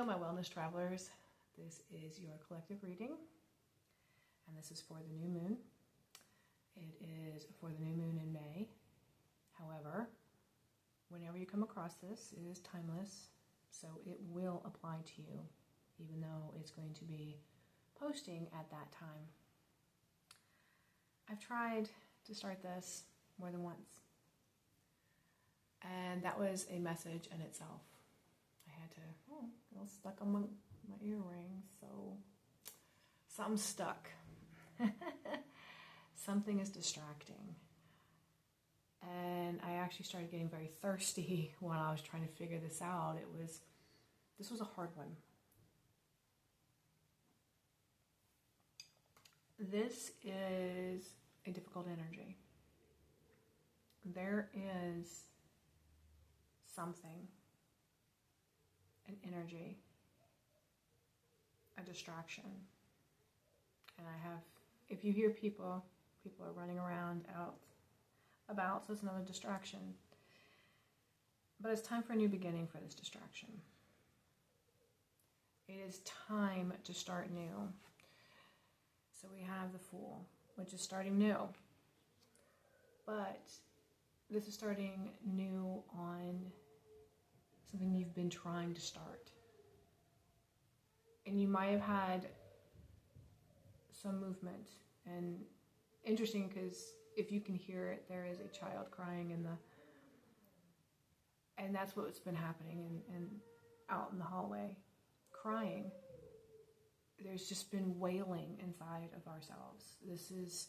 Hello, my wellness travelers. This is your collective reading, and this is for the new moon. It is for the new moon in May. However, whenever you come across this, it is timeless, so it will apply to you, even though it's going to be posting at that time. I've tried to start this more than once, and that was a message in itself. I had to, get all stuck on my earrings, so something's stuck. Something is distracting. And I actually started getting very thirsty when I was trying to figure this out. This was a hard one. This is a difficult energy. There is something, an energy, a distraction. And if you hear people are running around out about, so it's another distraction. But it's time for a new beginning for this distraction. It is time to start new. So we have the Fool, which is starting new. But this is starting new on something you've been trying to start. And you might have had some movement. And interesting, because if you can hear it, there is a child crying and that's what's been happening and out in the hallway, crying. There's just been wailing inside of ourselves. This is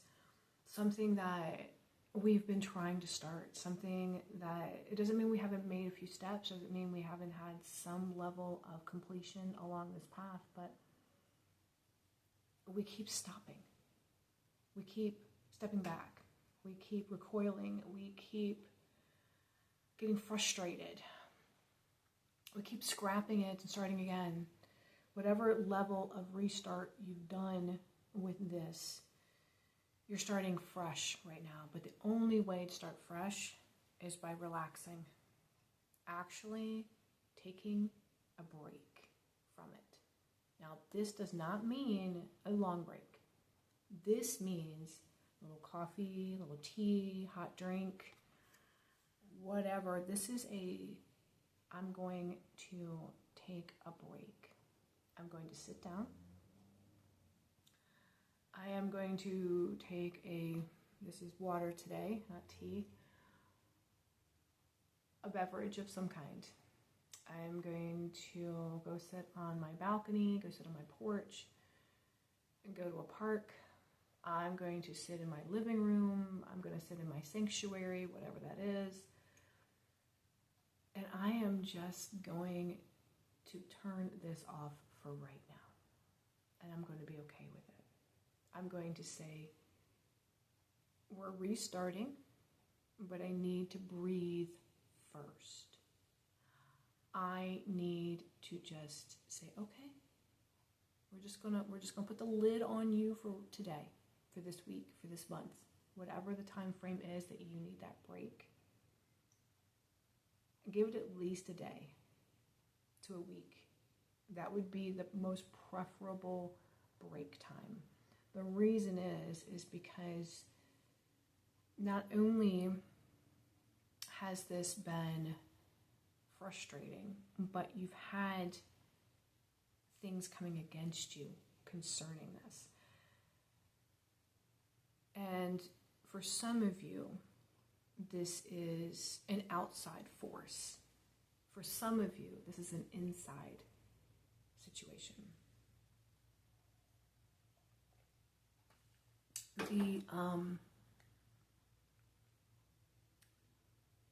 something that we've been trying to start, something that, it doesn't mean we haven't made a few steps, doesn't mean we haven't had some level of completion along this path, but we keep stopping. We keep stepping back. We keep recoiling. We keep getting frustrated. We keep scrapping it and starting again. Whatever level of restart you've done with this, you're starting fresh right now. But the only way to start fresh is by relaxing. Actually taking a break from it. Now, this does not mean a long break. This means a little coffee, a little tea, hot drink, whatever. This is I'm going to take a break. I'm going to sit down. I am going to take this is water today, not tea, a beverage of some kind. I'm going to go sit on my balcony, go sit on my porch, and go to a park. I'm going to sit in my living room. I'm going to sit in my sanctuary, whatever that is. And I am just going to turn this off for right now. And I'm going to be okay with it. I'm going to say, we're restarting, but I need to breathe first. I need to just say, okay, we're just gonna put the lid on you for today, for this week, for this month, whatever the time frame is that you need that break. Give it at least a day to a week. That would be the most preferable break time. The reason is because not only has this been frustrating, but you've had things coming against you concerning this. And for some of you, this is an outside force. For some of you, this is an inside situation.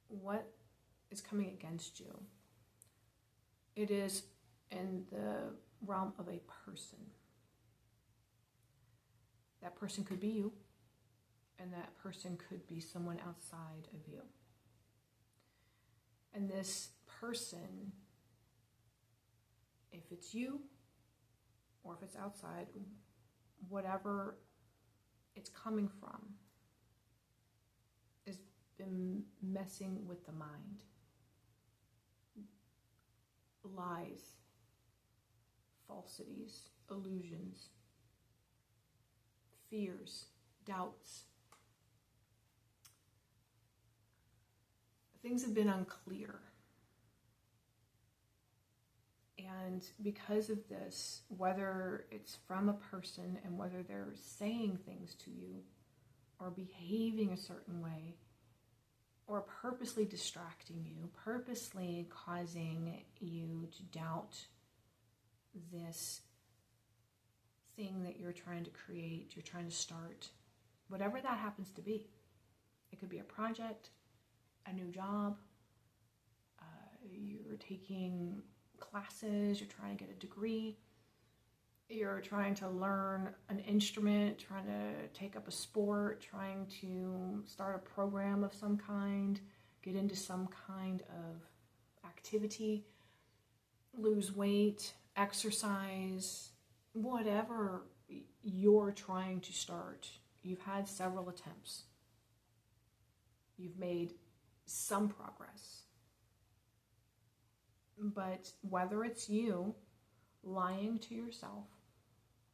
What is coming against you? It is in the realm of a person. That person could be you, and that person could be someone outside of you. And this person, if it's you or if it's outside, whatever it's coming from, is been messing with the mind. Lies, falsities, illusions, fears, doubts. Things have been unclear. And because of this, whether it's from a person and whether they're saying things to you or behaving a certain way or purposely distracting you, purposely causing you to doubt this thing that you're trying to create, you're trying to start, whatever that happens to be. It could be a project, a new job, you're taking classes, you're trying to get a degree, you're trying to learn an instrument, trying to take up a sport, trying to start a program of some kind, get into some kind of activity, lose weight, exercise, whatever you're trying to start. You've had several attempts. You've made some progress. But whether it's you lying to yourself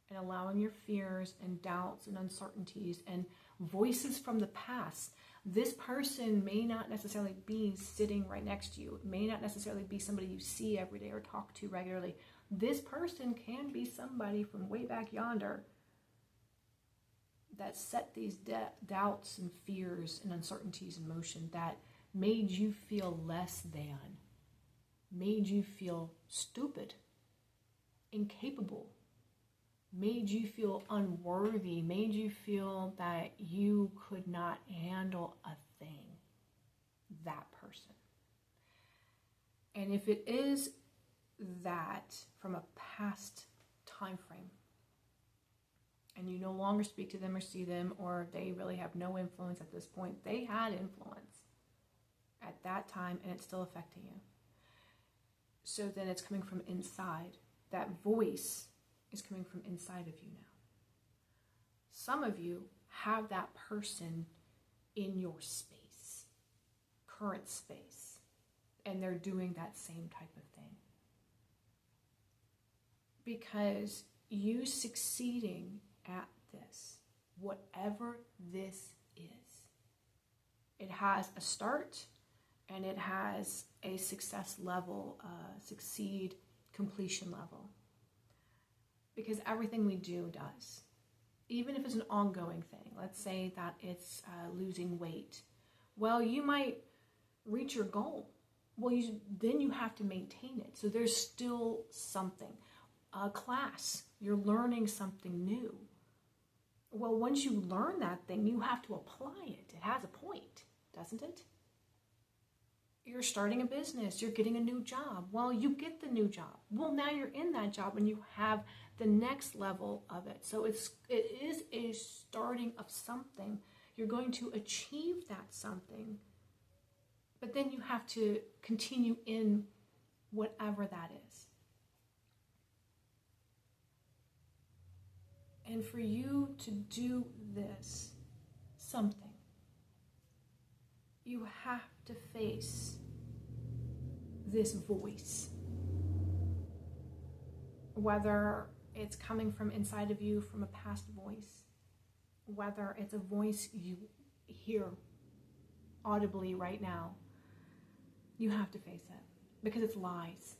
and allowing your fears and doubts and uncertainties and voices from the past, this person may not necessarily be sitting right next to you. It may not necessarily be somebody you see every day or talk to regularly. This person can be somebody from way back yonder that set these doubts and fears and uncertainties in motion, that made you feel less than, made you feel stupid, incapable, made you feel unworthy, made you feel that you could not handle a thing. That person. And if it is that from a past time frame, and you no longer speak to them or see them, or they really have no influence at this point, they had influence at that time and it's still affecting you. So then it's coming from inside. That voice is coming from inside of you now. Some of you have that person in your space, current space, and they're doing that same type of thing. Because you succeeding at this, whatever this is, it has a start and it has a success level, succeed, completion level. Because everything we do does. Even if it's an ongoing thing, let's say that it's losing weight. Well, you might reach your goal. Well, then you have to maintain it. So there's still something. A class, you're learning something new. Well, once you learn that thing, you have to apply it. It has a point, doesn't it? You're starting a business, you're getting a new job. Well, you get the new job. Well, now you're in that job and you have the next level of it. So it is a starting of something. You're going to achieve that something. But then you have to continue in whatever that is. And for you to do this something, you have to face this voice. Whether it's coming from inside of you, from a past voice, whether it's a voice you hear audibly right now, you have to face it because it's lies.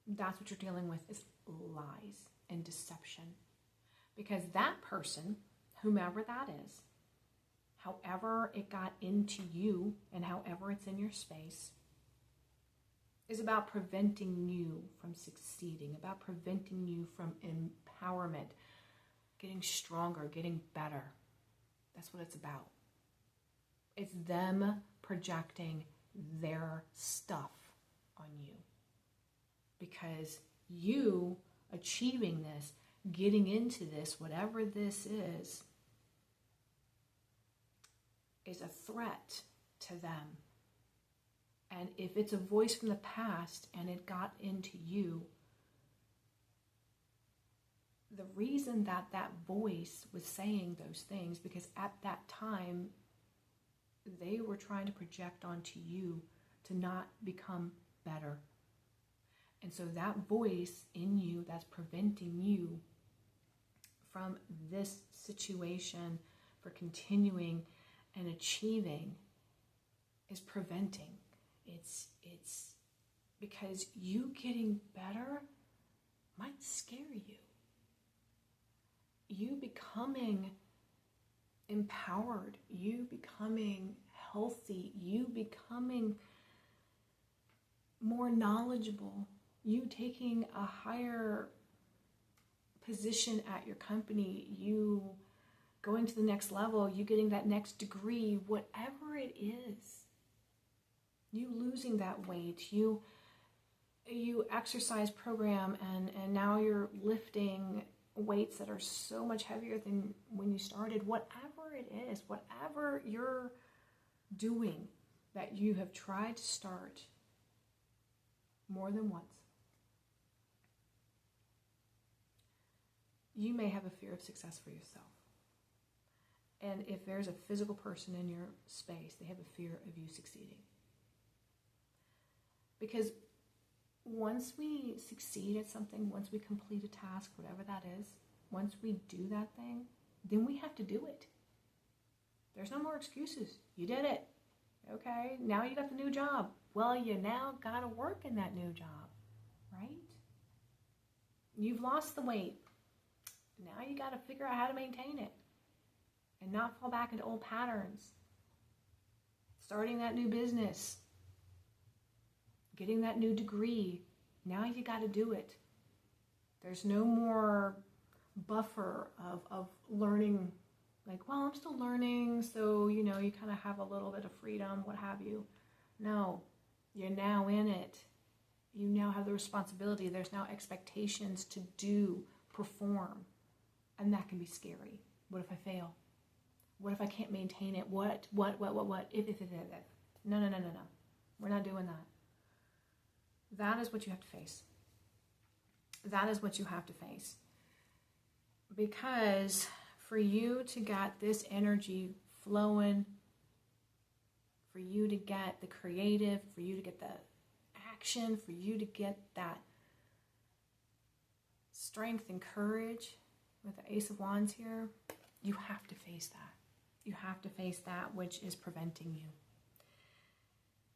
That's what you're dealing with, is lies and deception. Because that person, whomever that is, however it got into you and however it's in your space, is about preventing you from succeeding, about preventing you from empowerment, getting stronger, getting better. That's what it's about. It's them projecting their stuff on you. Because you achieving this, getting into this, whatever this is a threat to them. And if it's a voice from the past and it got into you, the reason that that voice was saying those things, because at that time, they were trying to project onto you to not become better. And so that voice in you that's preventing you from this situation for continuing and achieving is preventing. It's because you getting better might scare you. You becoming empowered, you becoming healthy, you becoming more knowledgeable, you taking a higher position at your company, you going to the next level, you getting that next degree, whatever it is, you losing that weight, you exercise program and now you're lifting weights that are so much heavier than when you started, whatever it is, whatever you're doing that you have tried to start more than once, you may have a fear of success for yourself. And if there's a physical person in your space, they have a fear of you succeeding. Because once we succeed at something, once we complete a task, whatever that is, once we do that thing, then we have to do it. There's no more excuses. You did it. Okay, now you got the new job. Well, you now got to work in that new job, right? You've lost the weight. Now you got to figure out how to maintain it and not fall back into old patterns. Starting that new business, getting that new degree, now you got to do it. There's no more buffer of learning, like, well, I'm still learning, so, you kind of have a little bit of freedom, what have you. No, you're now in it. You now have the responsibility. There's now expectations to do, perform, and that can be scary. What if I fail? What if I can't maintain it? What? If. No. We're not doing that. That is what you have to face. That is what you have to face. Because for you to get this energy flowing, for you to get the creative, for you to get the action, for you to get that strength and courage with the Ace of Wands here, you have to face that. You have to face that which is preventing you.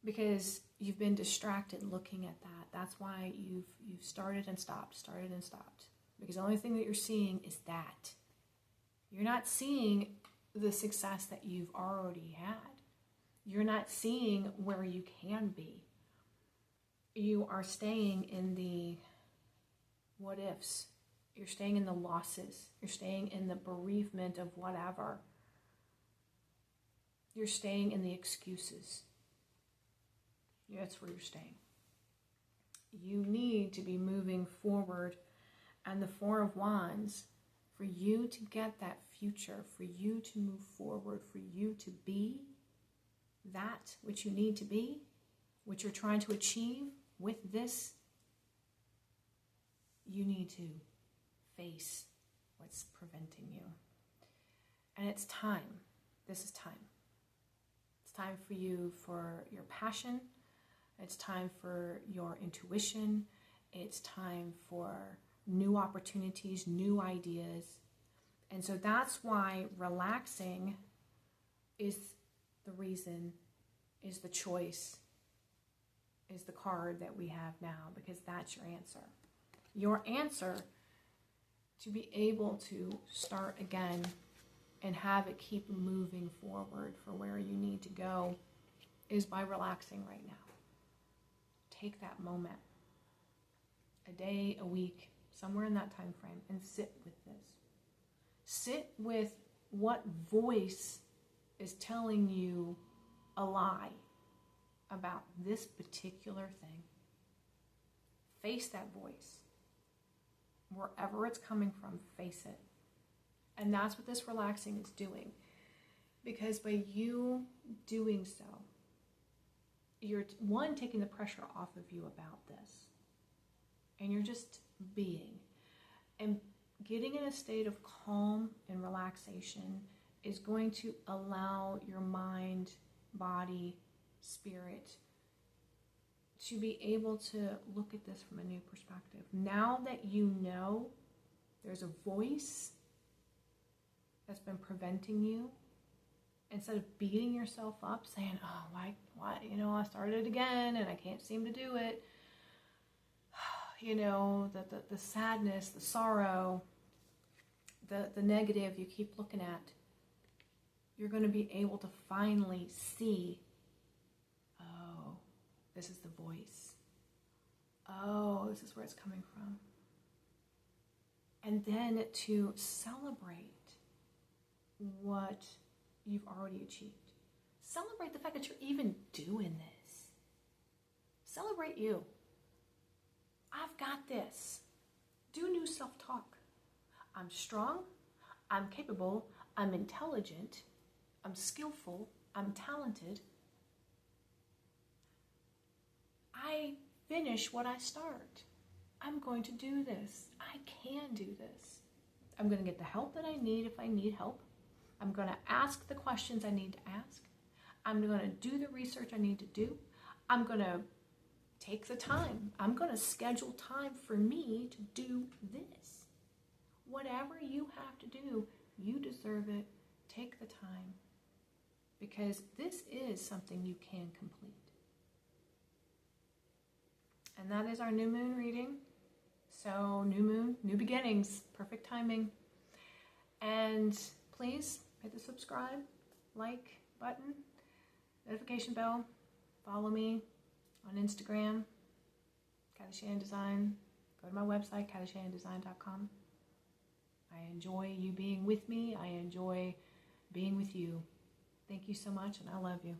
Because you've been distracted looking at that. That's why you've started and stopped. Because the only thing that you're seeing is that. You're not seeing the success that you've already had. You're not seeing where you can be. You are staying in the what ifs. You're staying in the losses. You're staying in the bereavement of whatever. You're staying in the excuses. That's where you're staying. You need to be moving forward. And the Four of Wands, for you to get that future, for you to move forward, for you to be that which you need to be, what you're trying to achieve with this, you need to face what's preventing you. And it's time. This is time. It's time for you, for your passion. It's time for your intuition. It's time for new opportunities, new ideas. And so that's why relaxing is the reason, is the choice, is the card that we have now, because that's your answer. Your answer to be able to start again and have it keep moving forward for where you need to go is by relaxing right now. Take that moment, a day, a week, somewhere in that time frame, and sit with this. Sit with what voice is telling you a lie about this particular thing. Face that voice. Wherever it's coming from, face it. And that's what this relaxing is doing. Because by you doing so, you're, one, taking the pressure off of you about this. And you're just being. And getting in a state of calm and relaxation is going to allow your mind, body, spirit to be able to look at this from a new perspective. Now that you know there's a voice that's been preventing you, instead of beating yourself up saying, oh, why, I started again and I can't seem to do it. The sadness, the sorrow, the negative you keep looking at, you're going to be able to finally see, oh, this is the voice. Oh, this is where it's coming from. And then to celebrate what you've already achieved. Celebrate the fact that you're even doing this. Celebrate you. I've got this. Do new self-talk. I'm strong. I'm capable. I'm intelligent. I'm skillful. I'm talented. I finish what I start. I'm going to do this. I can do this. I'm going to get the help that I need if I need help. I'm going to ask the questions I need to ask. I'm going to do the research I need to do. I'm going to take the time. I'm going to schedule time for me to do this. Whatever you have to do, you deserve it. Take the time. Because this is something you can complete. And that is our new moon reading. So new moon, new beginnings, perfect timing. And please hit the subscribe, like button, notification bell, follow me on Instagram, Kathy Shannon Design. Go to my website, kathyshannon.com. I enjoy you being with me. I enjoy being with you. Thank you so much, and I love you.